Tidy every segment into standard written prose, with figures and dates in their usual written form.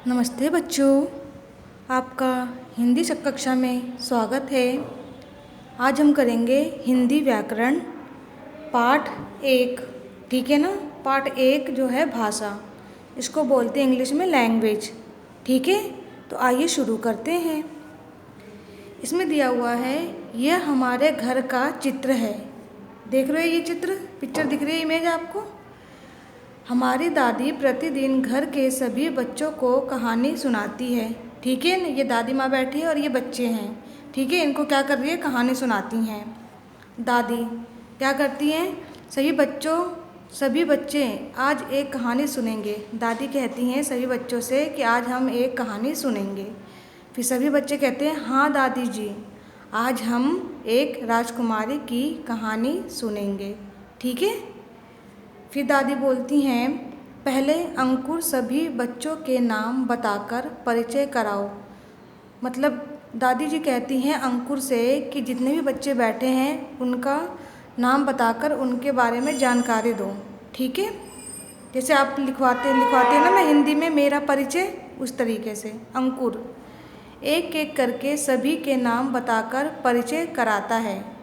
नमस्ते बच्चों, आपका हिंदी कक्षा में स्वागत है। आज हम करेंगे हिंदी व्याकरण पाठ 1। ठीक है ना। पाठ 1 जो है भाषा, इसको बोलते हैं इंग्लिश में लैंग्वेज। ठीक है, तो आइए शुरू करते हैं। इसमें दिया हुआ है, यह हमारे घर का चित्र है। देख रहे हो ये चित्र, पिक्चर दिख रही है, इमेज आपको। हमारी दादी प्रतिदिन घर के सभी बच्चों को कहानी सुनाती है। ठीक है, ये दादी माँ बैठी है और ये बच्चे हैं। ठीक है, इनको क्या कर रही है, कहानी सुनाती हैं। दादी क्या करती हैं, सभी बच्चे आज एक कहानी सुनेंगे। दादी कहती हैं सभी बच्चों से कि आज हम एक कहानी सुनेंगे। फिर सभी बच्चे कहते हैं हाँ दादी जी, आज हम एक राजकुमारी की कहानी सुनेंगे। ठीक है। फिर दादी बोलती हैं, पहले अंकुर सभी बच्चों के नाम बताकर परिचय कराओ। मतलब दादी जी कहती हैं अंकुर से कि जितने भी बच्चे बैठे हैं उनका नाम बताकर उनके बारे में जानकारी दो। ठीक है, जैसे आप लिखवाते हैं ना मैं हिंदी में मेरा परिचय, उस तरीके से अंकुर एक एक करके सभी के नाम बताकर परिचय कराता है।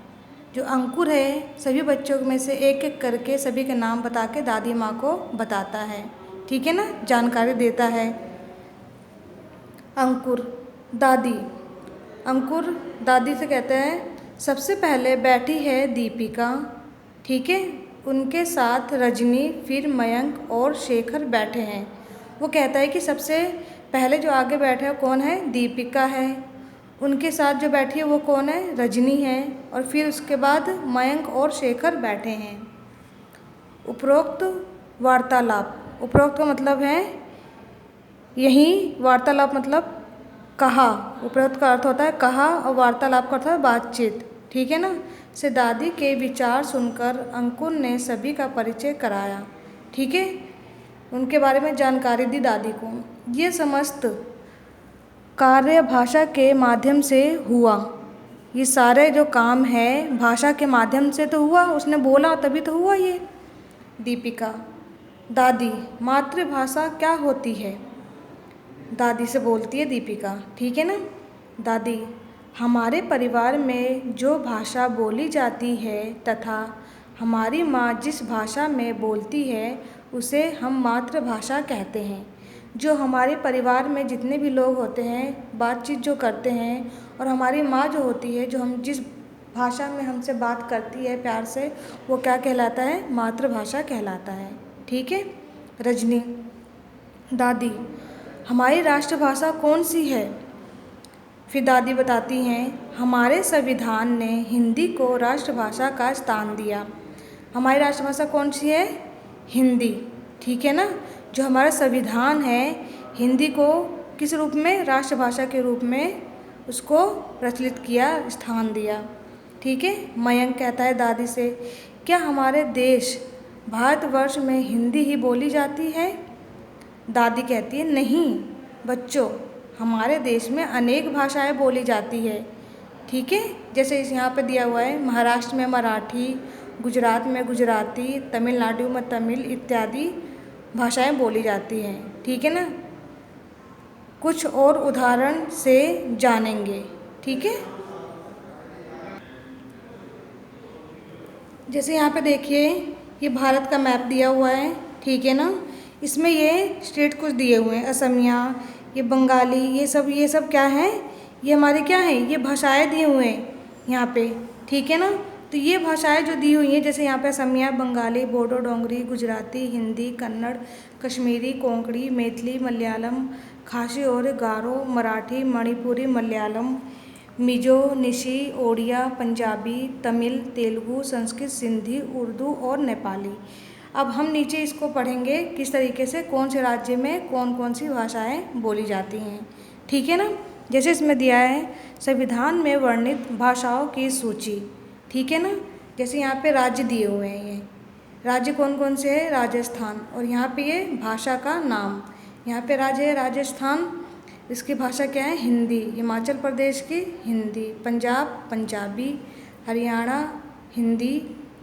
जो अंकुर है सभी बच्चों में से एक एक करके सभी के नाम बता के दादी माँ को बताता है। ठीक है ना, जानकारी देता है। अंकुर दादी से कहते हैं सबसे पहले बैठी है दीपिका। ठीक है, उनके साथ रजनी, फिर मयंक और शेखर बैठे हैं। वो कहता है कि सबसे पहले जो आगे बैठा है कौन है, दीपिका है। उनके साथ जो बैठी है वो कौन है, रजनी है। और फिर उसके बाद मयंक और शेखर बैठे हैं। उपरोक्त का मतलब है यही, वार्तालाप मतलब कहा। उपरोक्त का अर्थ होता है कहा और वार्तालाप का अर्थ है बातचीत। ठीक है ना। से दादी के विचार सुनकर अंकुर ने सभी का परिचय कराया। ठीक है, उनके बारे में जानकारी दी दादी को। ये समस्त कार्य भाषा के माध्यम से हुआ। ये सारे जो काम है भाषा के माध्यम से तो हुआ, उसने बोला तभी तो हुआ ये। दीपिका दादी, मातृभाषा क्या होती है। दादी से बोलती है दीपिका। ठीक है ना। दादी, हमारे परिवार में जो भाषा बोली जाती है तथा हमारी माँ जिस भाषा में बोलती है उसे हम मातृभाषा कहते हैं। जो हमारे परिवार में जितने भी लोग होते हैं, बातचीत जो करते हैं, और हमारी माँ जो होती है, जो हम जिस भाषा में हमसे बात करती है प्यार से, वो क्या कहलाता है, मातृभाषा कहलाता है। ठीक है। रजनी दादी, हमारी राष्ट्रभाषा कौन सी है। फिर दादी बताती हैं, हमारे संविधान ने हिंदी को राष्ट्रभाषा का स्थान दिया। हमारी राष्ट्रभाषा कौन सी है, हिंदी। ठीक है ना। जो हमारा संविधान है हिंदी को किस रूप में, राष्ट्रभाषा के रूप में उसको प्रचलित किया, स्थान दिया। ठीक है। मयंक कहता है दादी से, क्या हमारे देश भारतवर्ष में हिंदी ही बोली जाती है। दादी कहती है नहीं बच्चों, हमारे देश में अनेक भाषाएं बोली जाती है। ठीक है, जैसे इस यहाँ पे दिया हुआ है, महाराष्ट्र में मराठी, गुजरात में गुजराती, तमिलनाडु में तमिल इत्यादि भाषाएं बोली जाती हैं। ठीक है ना। कुछ और उदाहरण से जानेंगे। ठीक है, जैसे यहाँ पे देखिए ये भारत का मैप दिया हुआ है। ठीक है ना। इसमें ये स्टेट कुछ दिए हुए हैं, असमिया, ये बंगाली, ये सब क्या है, ये हमारे क्या है, ये भाषाएं दिए हुए हैं यहाँ पे। ठीक है ना। तो ये भाषाएं जो दी हुई हैं, जैसे यहाँ पे असमिया, बंगाली, बोडो, डोंगरी, गुजराती, हिंदी, कन्नड़, कश्मीरी, कोंकणी, मैथिली, मलयालम, खासी और गारो, मराठी, मणिपुरी, मलयालम, मिजो, निशी, ओडिया, पंजाबी, तमिल, तेलुगु, संस्कृत, सिंधी, उर्दू और नेपाली। अब हम नीचे इसको पढ़ेंगे किस तरीके से, कौन से राज्य में कौन कौन सी भाषाएं बोली जाती हैं। ठीक है ना। जैसे इसमें दिया है संविधान में वर्णित भाषाओं की सूची। ठीक है ना। जैसे यहाँ पे राज्य दिए हुए हैं, ये राज्य कौन कौन से है, राजस्थान, और यहाँ पे ये भाषा का नाम, यहाँ पे राज्य है राजस्थान, इसकी भाषा क्या है, हिंदी। हिमाचल प्रदेश की हिंदी, पंजाब पंजाबी, हरियाणा हिंदी,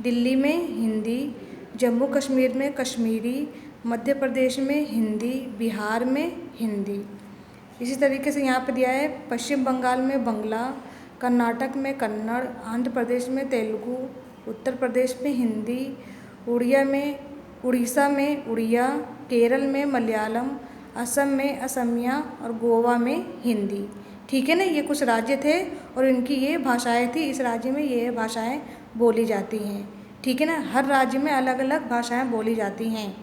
दिल्ली में हिंदी, जम्मू कश्मीर में कश्मीरी, मध्य प्रदेश में हिंदी, बिहार में हिंदी। इसी तरीके से यहाँ पे दिया है पश्चिम बंगाल में बंगला, कर्नाटक में कन्नड़, आंध्र प्रदेश में तेलुगु, उत्तर प्रदेश में हिंदी, उड़ीसा में उड़िया, केरल में मलयालम, असम में असमिया और गोवा में हिंदी। ठीक है ना, ये कुछ राज्य थे और इनकी ये भाषाएं थी, इस राज्य में ये भाषाएं बोली जाती हैं। ठीक है ना, हर राज्य में अलग अलग भाषाएं बोली जाती हैं।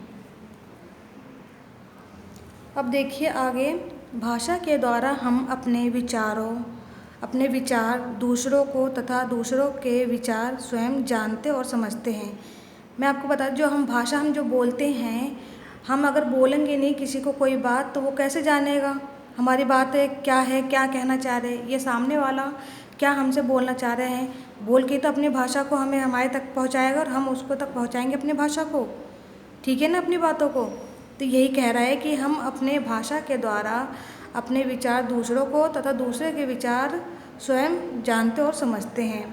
अब देखिए आगे, भाषा के द्वारा हम अपने विचार दूसरों को तथा दूसरों के विचार स्वयं जानते और समझते हैं। मैं आपको बता दूं, हम जो बोलते हैं, हम अगर बोलेंगे नहीं किसी को कोई बात, तो वो कैसे जानेगा हमारी बात है, क्या कहना चाह रहे हैं, ये सामने वाला क्या हमसे बोलना चाह रहे हैं। बोल के तो अपनी भाषा को हमारे तक पहुंचाएगा और हम उसको तक पहुंचाएंगे अपनी भाषा को। ठीक है ना, अपनी बातों को। तो यही कह रहा है कि हम अपने भाषा के द्वारा अपने विचार दूसरों को तथा दूसरे के विचार स्वयं जानते और समझते हैं।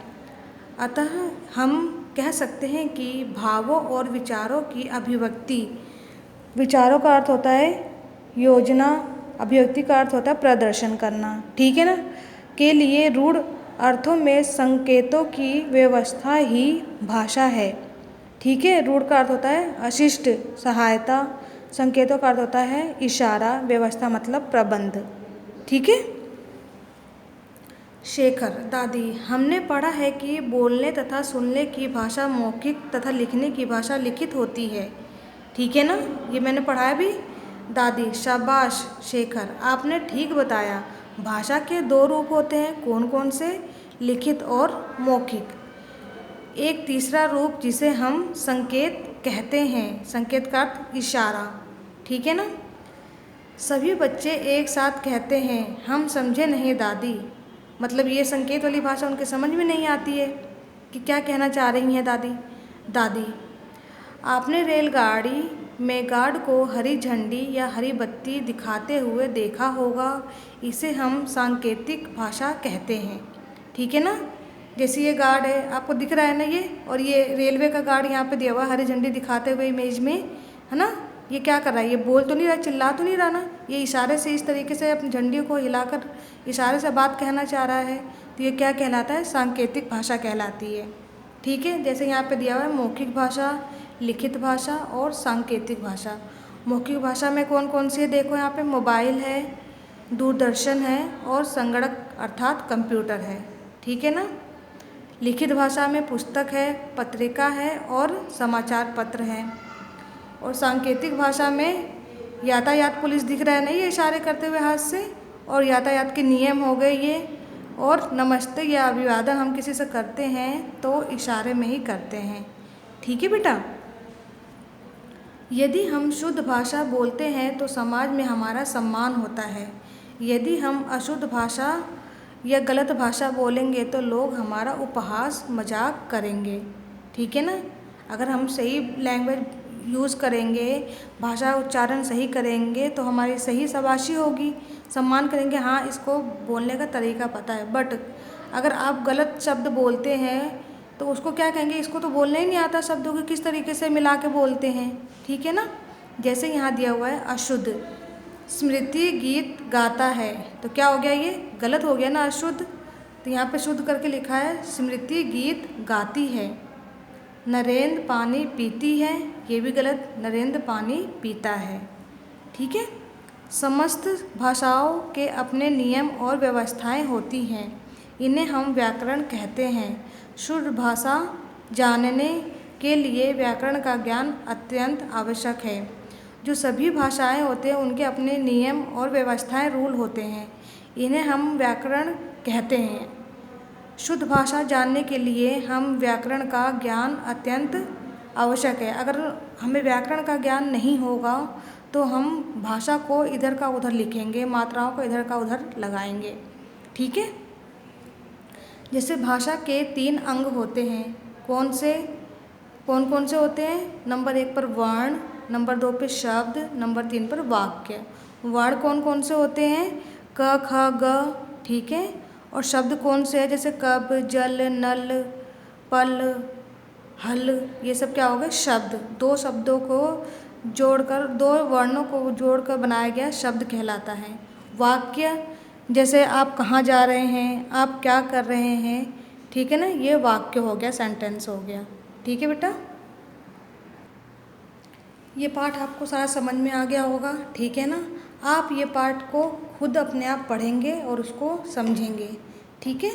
अतः हम कह सकते हैं कि भावों और विचारों की अभिव्यक्ति, विचारों का अर्थ होता है योजना, अभिव्यक्ति का अर्थ होता है प्रदर्शन करना। ठीक है ना, के लिए रूढ़ अर्थों में संकेतों की व्यवस्था ही भाषा है। ठीक है, रूढ़ का अर्थ होता है अशिष्ट, सहायता, संकेतों का अर्थ होता है इशारा, व्यवस्था मतलब प्रबंध। ठीक है। शेखर, दादी, हमने पढ़ा है कि बोलने तथा सुनने की भाषा मौखिक तथा लिखने की भाषा लिखित होती है। ठीक है ना, ये मैंने पढ़ा है भी। दादी, शाबाश शेखर, आपने ठीक बताया। भाषा के दो रूप होते हैं, कौन कौन से? लिखित और मौखिक। एक तीसरा रूप जिसे हम संकेत कहते हैं, संकेत का अर्थ इशारा। ठीक है ना। सभी बच्चे एक साथ कहते हैं, हम समझे नहीं दादी। मतलब ये संकेत वाली भाषा उनके समझ में नहीं आती है कि क्या कहना चाह रही हैं दादी। दादी, आपने रेलगाड़ी में गार्ड को हरी झंडी या हरी बत्ती दिखाते हुए देखा होगा, इसे हम सांकेतिक भाषा कहते हैं। ठीक है ना, जैसे ये गार्ड है, आपको दिख रहा है ना ये, और ये रेलवे का गार्ड यहाँ पे दिया हुआ है हरी झंडी दिखाते हुए इमेज में, है ना। ये क्या कर रहा है? ये बोल तो नहीं रहा, चिल्ला तो नहीं रहा ना, ये इशारे से इस तरीके से अपनी झंडी को हिलाकर इशारे से बात कहना चाह रहा है। तो ये क्या कहलाता है? सांकेतिक भाषा कहलाती है। ठीक है, जैसे यहाँ पे दिया हुआ है मौखिक भाषा, लिखित भाषा और सांकेतिक भाषा। मौखिक भाषा में कौन कौन सी है? देखो यहाँ पे मोबाइल है, दूरदर्शन है और संगणक अर्थात कंप्यूटर है। ठीक है ना। लिखित भाषा में पुस्तक है, पत्रिका है और समाचार पत्र है। और सांकेतिक भाषा में यातायात पुलिस दिख रहा है ना ये इशारे करते हुए हाथ से, और यातायात के नियम हो गए ये, और नमस्ते या अभिवादन हम किसी से करते हैं तो इशारे में ही करते हैं। ठीक है बेटा। यदि हम शुद्ध भाषा बोलते हैं तो समाज में हमारा सम्मान होता है। यदि हम अशुद्ध भाषा या गलत भाषा बोलेंगे तो लोग हमारा उपहास मजाक करेंगे। ठीक है ना। अगर हम सही लैंग्वेज यूज़ करेंगे, भाषा उच्चारण सही करेंगे तो हमारी सही शाबाशी होगी, सम्मान करेंगे, हाँ इसको बोलने का तरीका पता है। बट अगर आप गलत शब्द बोलते हैं तो उसको क्या कहेंगे? इसको तो बोलना ही नहीं आता, शब्दों को किस तरीके से मिला के बोलते हैं। ठीक है ना। जैसे यहाँ दिया हुआ है अशुद्ध, स्मृति गीत गाता है, तो क्या हो गया? ये गलत हो गया ना, अशुद्ध। तो यहाँ पे शुद्ध करके लिखा है स्मृति गीत गाती है। नरेंद्र पानी पीती है, ये भी गलत, नरेंद्र पानी पीता है। ठीक है। समस्त भाषाओं के अपने नियम और व्यवस्थाएं होती हैं, इन्हें हम व्याकरण कहते हैं। शुद्ध भाषा जानने के लिए व्याकरण का ज्ञान अत्यंत आवश्यक है। जो सभी भाषाएं होते हैं उनके अपने नियम और व्यवस्थाएं, रूल होते हैं, इन्हें हम व्याकरण कहते हैं। शुद्ध भाषा जानने के लिए हम व्याकरण का ज्ञान अत्यंत आवश्यक है। अगर हमें व्याकरण का ज्ञान नहीं होगा तो हम भाषा को इधर का उधर लिखेंगे, मात्राओं को इधर का उधर लगाएंगे। ठीक है। जैसे भाषा के 3 अंग होते हैं, कौन कौन से होते हैं? नंबर 1 पर वर्ण, नंबर 2 पे शब्द, नंबर 3 पर वाक्य। वर्ण कौन कौन से होते हैं? क, ख, ग। ठीक है। और शब्द कौन से हैं? जैसे कब, जल, नल, पल, हल, ये सब क्या हो गए? शब्द। 2 शब्दों को जोड़कर, दो वर्णों को जोड़कर बनाया गया शब्द कहलाता है। वाक्य जैसे आप कहाँ जा रहे हैं, आप क्या कर रहे हैं, ठीक है ना, ये वाक्य हो गया, सेंटेंस हो गया। ठीक है बेटा, ये पाठ आपको सारा समझ में आ गया होगा, ठीक है ना। आप ये पाठ को खुद अपने आप पढ़ेंगे और उसको समझेंगे, ठीक है।